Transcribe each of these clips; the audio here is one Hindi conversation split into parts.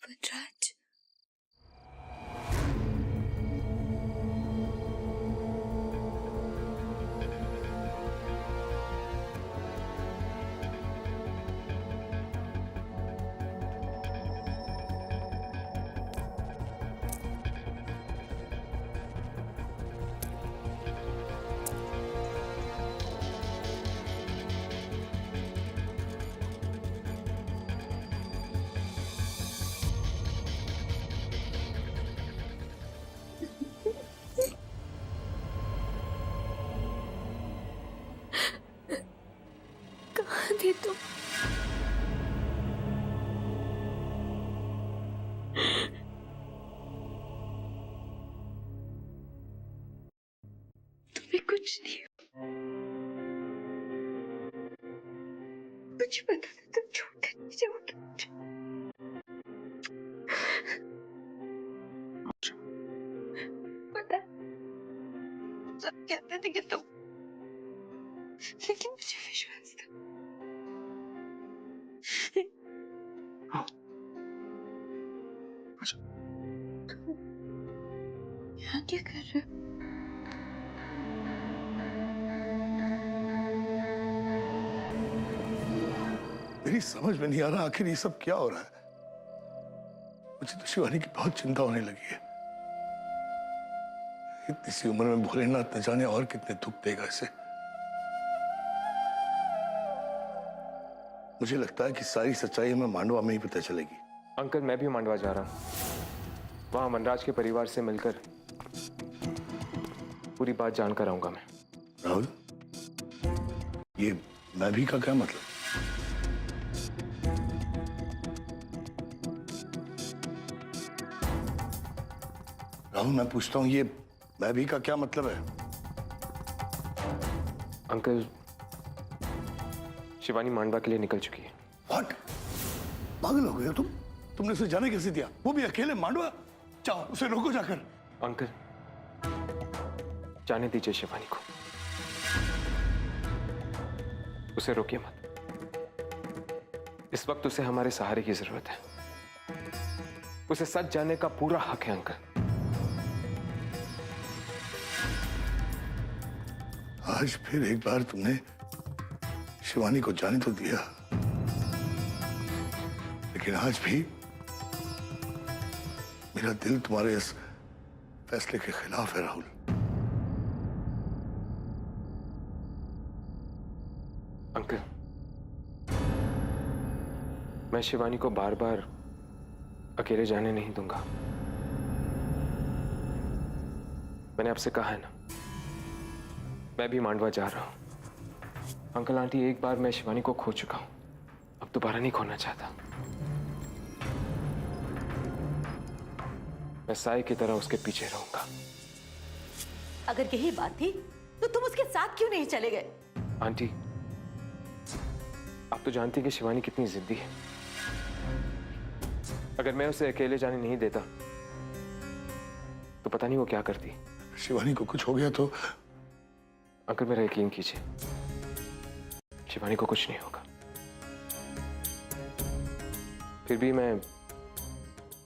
वनराज, कहाँ थे तुम? तुम्हें कुछ नहीं हुआ। मुझे पता था तुम छोड़ कर नहीं जाओगे। पता सब कहते थे कि तुम, लेकिन मुझे विश्वास था। यहाँ क्या कर रहे हो? मेरी समझ में नहीं आ रहा आखिर ये सब क्या हो रहा है। मुझे तो शिवानी की बहुत चिंता होने लगी है। इतनी सी उम्र में भोलेनाथ न जाने और कितने दुख देगा इसे। मुझे लगता है कि सारी सच्चाई हमें मांडवा में ही पता चलेगी। अंकल, मैं भी मांडवा जा रहा हूँ। वहां वनराज के परिवार से मिलकर पूरी बात जानकर आऊंगा मैं। राहुल, ये मैं भी का क्या मतलब? राहुल, मैं पूछता हूँ, ये मैं भी का क्या मतलब है? अंकल, शिवानी मांडवा के लिए निकल चुकी है। What? पागल हो गए हो तुम? तुमने उसे जाने कैसे दिया? वो भी अकेले मांडवा? जाओ उसे रोको जाकर। अंकल, जाने दीजिए शिवानी को। उसे रोकिए मत। इस वक्त उसे हमारे सहारे की जरूरत है। उसे सच जानने का पूरा हक है अंकल। आज फिर एक बार तुमने शिवानी को जाने तो दिया, लेकिन आज भी मेरा दिल तुम्हारे इस फैसले के खिलाफ है राहुल। अंकल, मैं शिवानी को बार बार अकेले जाने नहीं दूंगा। मैंने आपसे कहा है ना, मैं भी मांडवा जा रहा हूं। अंकल आंटी, एक बार मैं शिवानी को खो चुका हूं, अब दोबारा नहीं खोना चाहता। मैं साए की तरह उसके पीछे रहूंगा। अगर यही बात थी तो तुम उसके साथ क्यों नहीं चले गए? आंटी, आप तो जानती हैं कि शिवानी कितनी जिद्दी है। अगर मैं उसे अकेले जाने नहीं देता तो पता नहीं वो क्या करती। शिवानी को कुछ हो गया तो? अंकल, मेरा यकीन कीजिए, शिवानी को कुछ नहीं होगा। फिर भी मैं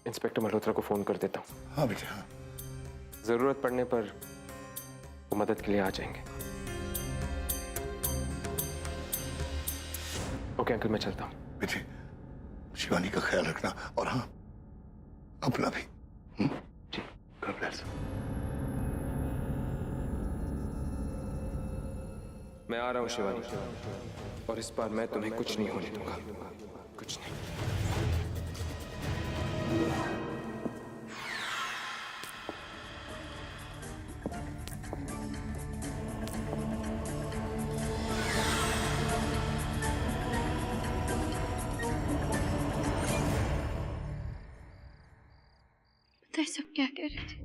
इंस्पेक्टर मल्होत्रा को फोन कर देता हूँ। हाँ बेटा, हाँ। जरूरत पड़ने पर वो मदद के लिए आ जाएंगे। ओके अंकल, मैं चलता हूँ। बेटे, शिवानी का ख्याल रखना और हाँ, अपना भी। जी। God bless। मैं आ रहा हूँ शिवानी, और इस बार मैं तुम्हें कुछ नहीं होने दूंगा। कुछ नहीं। पता है सब क्या कह रहे थे?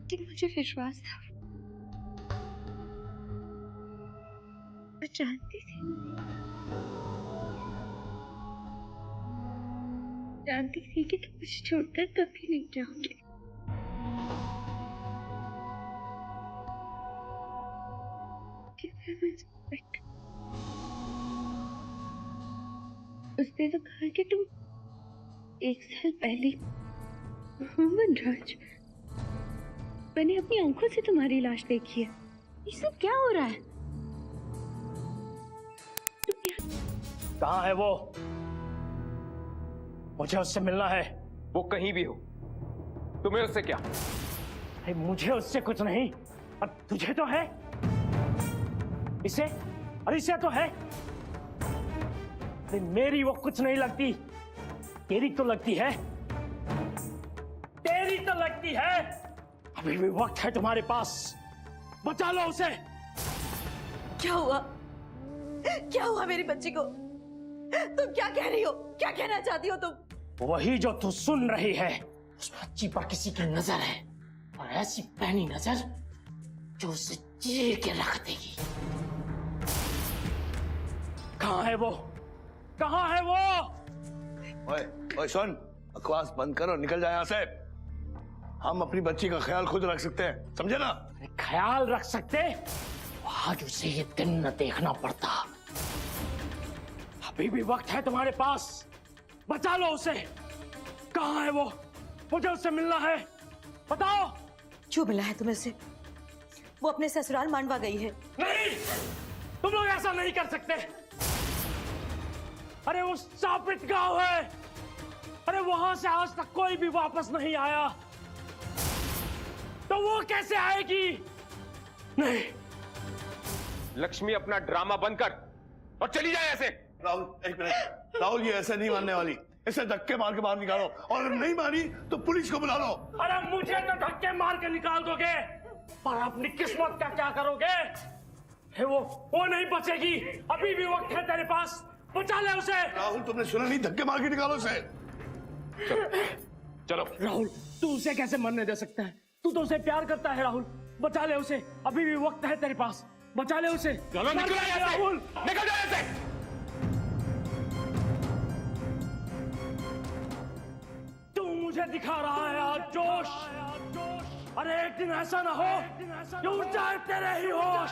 कि मुझे विश्वास था, मैं जानती थी कि तुम मुझे छोड़कर कभी नहीं जाओगे। उसने तो कहा कि तुम 1 साल पहले मोहम्मद राज, मैंने अपनी आंखों से तुम्हारी लाश देखी है। ये सब क्या हो रहा है? कहाँ है वो? मुझे उससे मिलना है। वो कहीं भी हो, तुम्हें उससे क्या? अरे मुझे उससे कुछ नहीं, और तुझे तो है। इसे और इसे तो है। अरे मेरी वो कुछ नहीं लगती, तेरी तो लगती है, तेरी तो लगती है। अभी भी वक्त है तुम्हारे पास, बचा लो उसे। क्या हुआ? क्या हुआ मेरी बच्ची को? तुम क्या कह रही हो? क्या कहना चाहती हो तुम? वही जो तू सुन रही है। उस बच्ची पर किसी की नजर है, और ऐसी पैनी नजर जो उसे चीर के रख देगी। कहाँ है वो? कहाँ है वो? ओए, ओए सुन, बकवास बंद कर और निकल जा यहाँ से। हम अपनी बच्ची का ख्याल खुद रख सकते हैं, समझे ना? ख्याल रख सकते? आज उसे ये दिन न देखना पड़ता। अभी भी वक्त है तुम्हारे पास, बचा लो उसे। कहाँ है वो? मुझे उससे मिलना है, बताओ। जो मिला है तुम्हें से, वो अपने ससुराल मांडवा गई है। नहीं, तुम लोग ऐसा नहीं कर सकते। अरे वो शापित गांव है, अरे वहां से आज तक कोई भी वापस नहीं आया, तो वो कैसे आएगी? नहीं। लक्ष्मी, अपना ड्रामा बंद कर और चली जाए ऐसे। राहुल, एक मिनट। राहुल, ये ऐसे नहीं मानने वाली। इसे धक्के मार के बाहर निकालो, और अगर नहीं मानी तो पुलिस को बुला लो। अरे मुझे तो धक्के मार के निकाल दोगे, पर अपनी किस्मत का क्या करोगे? वो नहीं बचेगी। अभी भी वक्त है तेरे पास, बचा ले उसे। राहुल, तुमने सुना नहीं? धक्के मार के निकालो उसे। चलो। राहुल, तू उसे कैसे मरने दे सकता है? तू तो उसे प्यार करता है। राहुल, बचा ले उसे, अभी भी वक्त है तेरे पास, बचा ले उसे। चलो निकल जाए राहुल, निकल जाए ऐसे। तू मुझे दिखा रहा है आज जोश। अरे एक दिन ऐसा ना हो कि उड़ जाए तेरे ही होश।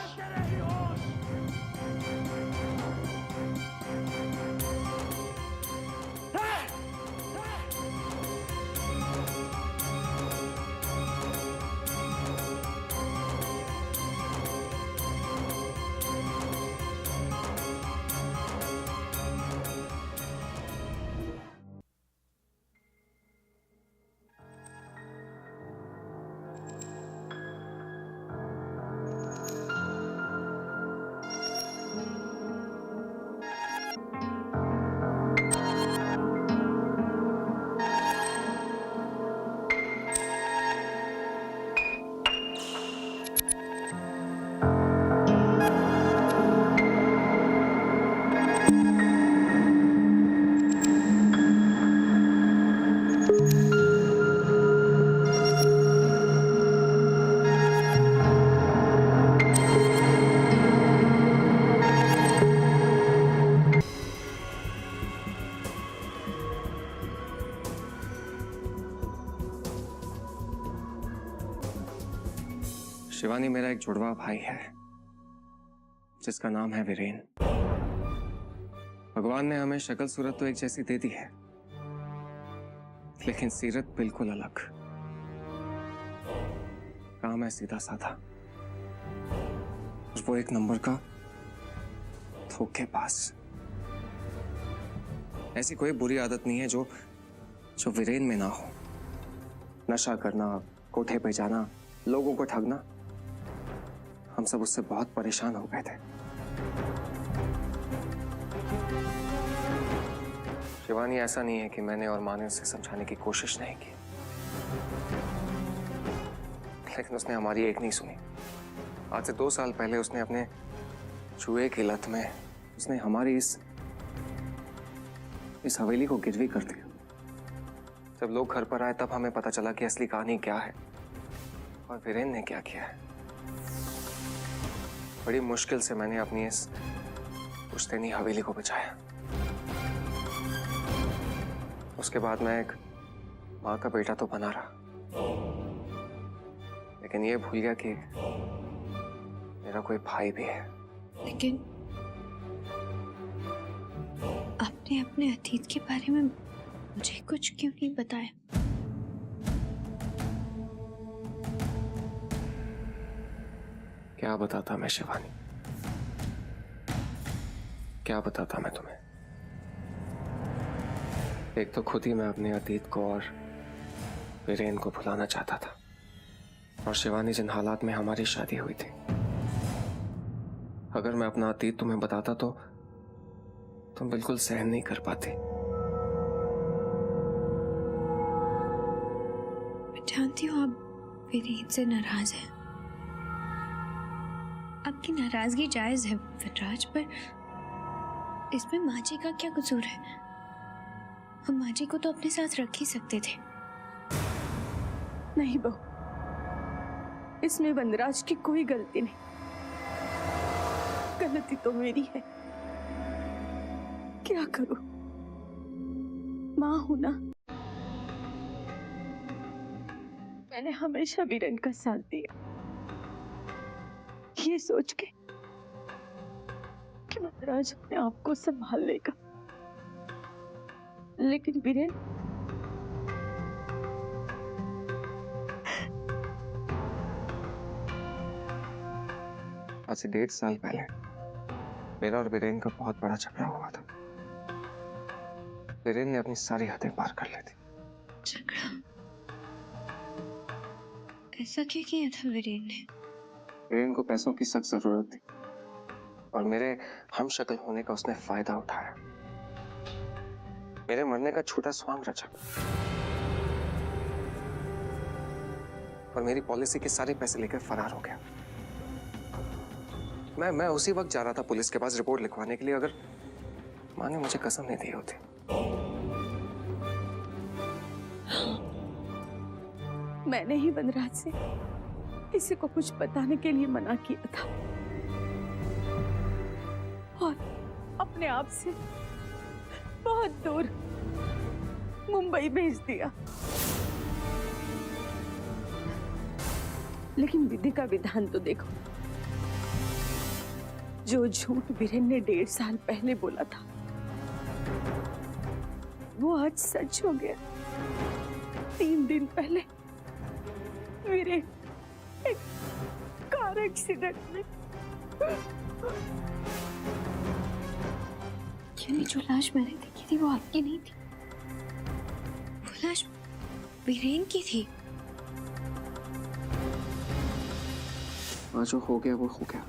शिवानी मेरा एक जुड़वा भाई है, जिसका नाम है वीरेन। भगवान ने हमें शक्ल सूरत तो एक जैसी दे दी है, लेकिन सीरत बिल्कुल अलग। काम है सीधा साधा, और वो एक नंबर का धोखेबाज। ऐसी कोई बुरी आदत नहीं है जो वीरेन में ना हो। नशा करना, कोठे पे जाना, लोगों को ठगना, हम सब उससे बहुत परेशान हो गए थे। शिवानी, ऐसा नहीं है कि मैंने और माँ ने उसे समझाने की कोशिश नहीं की, लेकिन उसने हमारी एक नहीं सुनी। आज से 2 साल पहले उसने अपने जुए की लत में उसने हमारी इस हवेली को गिरवी कर दिया। जब लोग घर पर आए तब हमें पता चला कि असली कहानी क्या है और वीरेन ने क्या किया है। बड़ी मुश्किल से मैंने अपनी इस पुश्तैनी हवेली को बचाया। उसके बाद मैं एक माँ का बेटा तो बना रहा, लेकिन ये भूल गया कि मेरा कोई भाई भी है। लेकिन आपने अपने अतीत के बारे में मुझे कुछ क्यों नहीं बताया? क्या बताता मैं शिवानी, क्या बताता मैं तुम्हें? एक तो खुद ही मैं अपने अतीत को और वीरेन को भुलाना चाहता था, और शिवानी जिन हालात में हमारी शादी हुई थी, अगर मैं अपना अतीत तुम्हें बताता तो तुम बिल्कुल सहन नहीं कर पाती। मैं जानती हूँ आप वीरेन से नाराज हैं। आपकी नाराजगी जायज है वनराज, पर इसमें माँ जी का क्या कसूर है? हम माँ जी को तो अपने साथ रख ही सकते थे। नहीं बहू, इसमें वनराज की कोई गलती नहीं। गलती तो मेरी है। क्या करूं, माँ हूं ना। मैंने हमेशा वीरेन का साथ दिया, ये सोच के कि वनराज अपने आप को संभाल लेगा। लेकिन वीरेन आज से 1.5 साल पहले मेरा और वीरेन का बहुत बड़ा झगड़ा हुआ था। वीरेन ने अपनी सारी हदें पार कर ली थी। झगड़ा? ऐसा क्या किया था वीरेन ने? वीरेन को पैसों की सख्त जरूरत थी और मेरे हम शक्ल होने का उसने फायदा उठाया। मेरे मरने का छोटा स्वांग रचा और मेरी पॉलिसी के सारे पैसे लेकर फरार हो गया। मैं उसी वक्त जा रहा था पुलिस के पास रिपोर्ट लिखवाने के लिए, अगर माँ ने मुझे कसम नहीं दी होती। मैंने ही वनराज से किसी को कुछ बताने के लिए मना किया था और अपने आप से बहुत दूर मुंबई भेज दिया। लेकिन विधि का विधान तो देखो, जो झूठ वीरेन ने 1.5 साल पहले बोला था वो आज सच हो गया। 3 दिन पहले वीरेन एक कार एक्सीडेंट में। यानी जो लाश मैंने देखी थी वो आपकी नहीं थी? वो लाश वीरेन की थी? जो हो गया वो हो गया।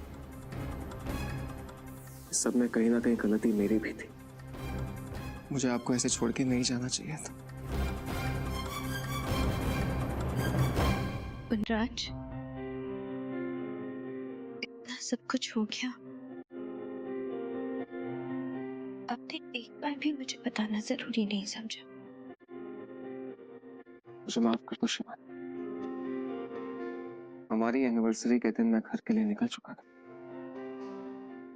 इस सब में कहीं ना कहीं गलती मेरी भी थी। मुझे आपको ऐसे छोड़ के नहीं जाना चाहिए था। वनराज, इतना सब कुछ हो गया, आपने एक बार भी मुझे बताना जरूरी नहीं समझा? मुझे माफ कर दो शिवानी। हमारी एनिवर्सरी के दिन मैं घर के लिए निकल चुका था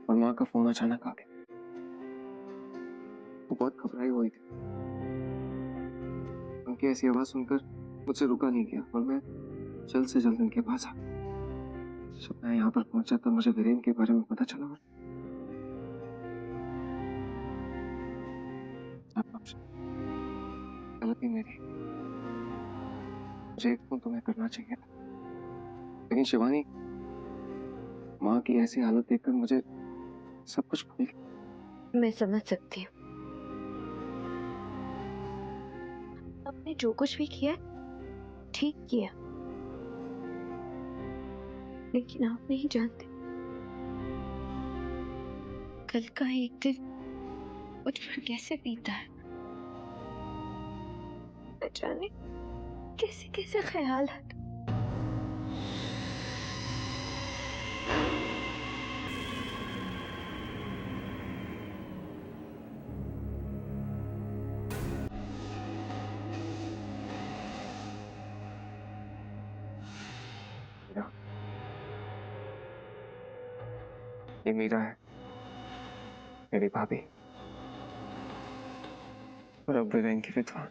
और माँ का फोन अचानक आ गया। वो बहुत घबराई हुई थी। उनकी ऐसी आवाज सुनकर मुझसे रुका नहीं गया और मैं जल्द से जल्द उनके पास आ। जब मैं यहाँ पर पहुंचा तो मुझे वीरेन के बारे में पता चला और गलती मेरी। मुझे एक फोन तुम्हें करना चाहिए था, लेकिन शिवानी, माँ की ऐसी हालत देखकर मुझे सब कुछ भूल गया। मैं समझ सकती हूँ। आपने जो कुछ भी किया ठीक किया, लेकिन आप नहीं जानते कल का एक दिन मुझ पर कैसे बीता है। न जाने कैसे कैसे ख्याल आते। ये मीरा है, मेरी भाभी, और अब वीरेन की विधवा।